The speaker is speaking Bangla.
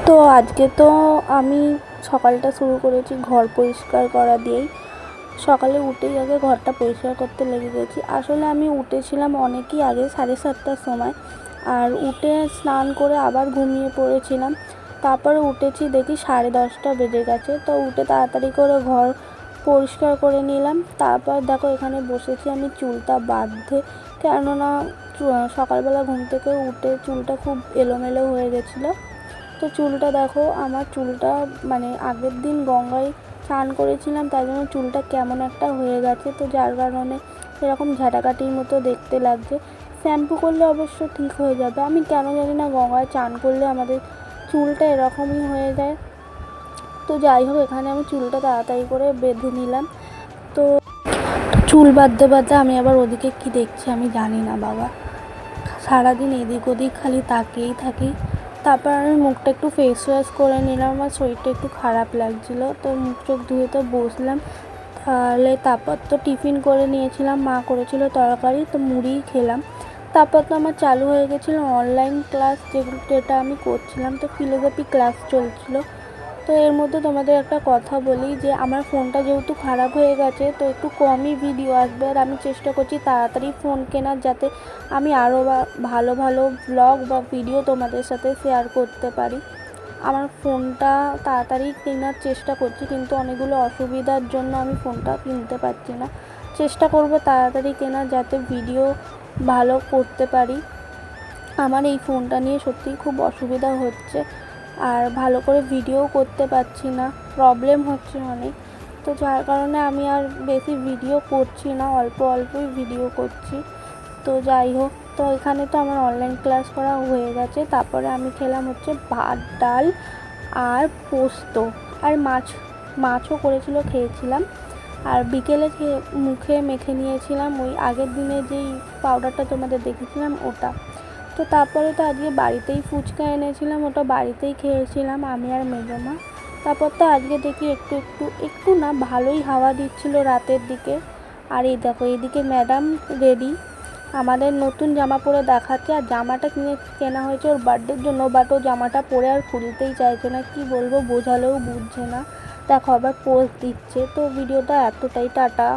তো আজকে তো আমি সকালটা শুরু করেছি ঘর পরিষ্কার করা দিয়েই। সকালে উঠেই আগে ঘরটা পরিষ্কার করতে লেগে গেছি। আসলে আমি উঠেছিলাম অনেকই আগে, 7:30টার সময়। আর উঠে স্নান করে আবার ঘুমিয়ে পড়েছিলাম। তারপরে উঠেছি, দেখি 10:30টা বেজে গেছে। তো উঠে তাড়াতাড়ি করে ঘর পরিষ্কার করে নিলাম। তারপর দেখো এখানে বসেছি আমি চুলটা বাঁধতে, কেননা সকালবেলা ঘুম থেকে উঠে চুলটা খুব এলোমেলো হয়ে গেছিলো। তো চুলটা দেখো, আমার চুলটা মানে আগের দিন গঙ্গায় স্নান করেছিলাম, তাই জন্য চুলটা কেমন একটা হয়ে গেছে। তো যার কারণে এরকম ঝাঁটাকাঠির মতো দেখতে লাগছে। শ্যাম্পু করলে অবশ্য ঠিক হয়ে যাবে। আমি কেন জানি না গঙ্গায় চান করলে আমাদের চুলটা এরকমই হয়ে যায়। তো যাই হোক, এখানে আমি চুলটা তাড়াতাড়ি করে বেঁধে নিলাম। তো চুল বাঁধতে বাঁধতে আমি আবার ওদিকে কি দেখছি আমি জানি না বাবা, সারাদিন এদিক ওদিক খালি তাকিয়েই থাকি। তারপর আমি মুখটা একটু ফেস ওয়াশ করে নিলাম, আমার শরীরটা একটু খারাপ লাগছিলো। তো মুখ চোখ ধুয়ে তো বসলাম। তারপর তো টিফিন করে নিয়েছিলাম, মা করেছিল তরকারি, তো মুড়িই খেলাম। তারপর তো আমার চালু হয়ে গেছিলো অনলাইন ক্লাস, যেটা আমি করছিলাম। তো ফিলোজফি ক্লাস চলছিলো। তো এর মধ্যে তোমাদের একটা কথা বলি যে আমার ফোনটা যেহেতু খারাপ হয়ে গেছে, তো একটু কমই ভিডিও আসবে। আর আমি চেষ্টা করছি তাড়াতাড়ি ফোন কেনার, যাতে আমি আরও ভালো ভালো ব্লগ বা ভিডিও তোমাদের সাথে শেয়ার করতে পারি। আমার ফোনটা তাড়াতাড়ি কেনার চেষ্টা করছি, কিন্তু অনেকগুলো অসুবিধার জন্য আমি ফোনটা কিনতে পারছি না। চেষ্টা করব তাড়াতাড়ি কেনার, যাতে ভিডিও ভালো করতে পারি। আমার এই ফোনটা নিয়ে সত্যিই খুব অসুবিধা হচ্ছে, আর ভালো করে ভিডিও করতে পারছি না, প্রবলেম হচ্ছে অনেক। তো যার কারণে আমি আর বেশি ভিডিও করছি না, অল্প অল্পই ভিডিও করছি। তো যাই হোক, তো এখানে তো আমার অনলাইন ক্লাস করা হয়ে গেছে। তারপরে আমি খেলাম হচ্ছে ভাত, ডাল আর পোস্ত, আর মাছও করেছিল, খেয়েছিলাম। আর বিকেলে মুখে মেখে নিয়েছিলাম ওই আগের দিনে যেই পাউডারটা তোমাদের দেখেছিলাম ওটা। তো তারপরে তো আজকে বাড়িতেই ফুচকা এনেছিলাম, ওটা বাড়িতেই খেয়েছিলাম আমি আর মেজমা। তারপর তো আজকে দেখি একটু একটু একটু না, ভালোই হাওয়া দিচ্ছিল রাতের দিকে। আর এই দেখো এইদিকে ম্যাডাম রেডি, আমাদের নতুন জামা পরে দেখাচ্ছে। আর জামাটা কেনা হয়েছে ওর বার্থডের জন্য, বাট ও জামাটা পরে আর খুলতেই চাইছে না। কি বলবো, বোঝালেও বুঝছে না। দেখো আবার পোজ দিচ্ছে। তো ভিডিওটা এতটাই, টাটা।